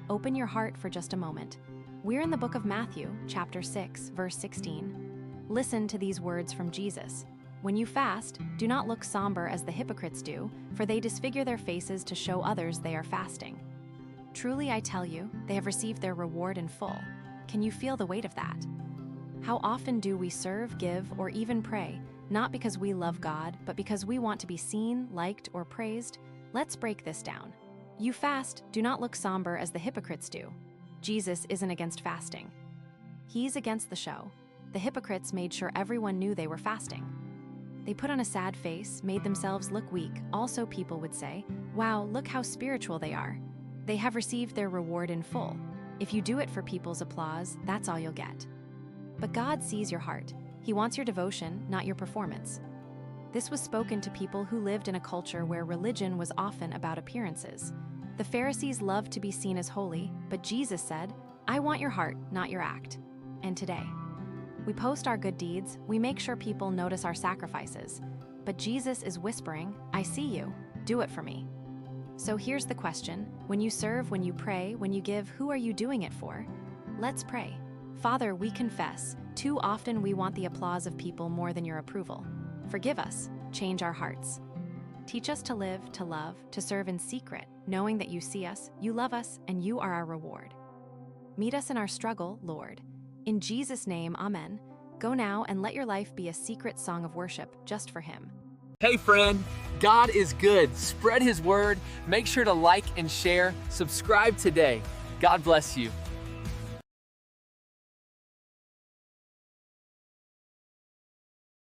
open your heart for just a moment. We're in the book of Matthew, chapter 6, verse 16. Listen to these words from Jesus. When you fast, do not look somber as the hypocrites do, for they disfigure their faces to show others they are fasting. Truly, I tell you, they have received their reward in full. Can you feel the weight of that? How often do we serve, give, or even pray, not because we love God, but because we want to be seen, liked, or praised? Let's break this down. You fast, do not look somber as the hypocrites do. Jesus isn't against fasting. He's against the show. The hypocrites made sure everyone knew they were fasting. They put on a sad face, made themselves look weak. Also, people would say, "Wow, look how spiritual they are." They have received their reward in full. If you do it for people's applause, that's all you'll get. But God sees your heart. He wants your devotion, not your performance. This was spoken to people who lived in a culture where religion was often about appearances. The Pharisees loved to be seen as holy, but Jesus said, "I want your heart, not your act." And today, we post our good deeds, we make sure people notice our sacrifices. But Jesus is whispering, "I see you. Do it for me." So here's the question. When you serve, when you pray, when you give, who are you doing it for? Let's pray. Father, we confess, too often we want the applause of people more than your approval. Forgive us, change our hearts. Teach us to live, to love, to serve in secret, knowing that you see us, you love us, and you are our reward. Meet us in our struggle, Lord. In Jesus' name, amen. Go now and let your life be a secret song of worship just for Him. Hey friend, God is good. Spread His word. Make sure to like and share. Subscribe today. God bless you.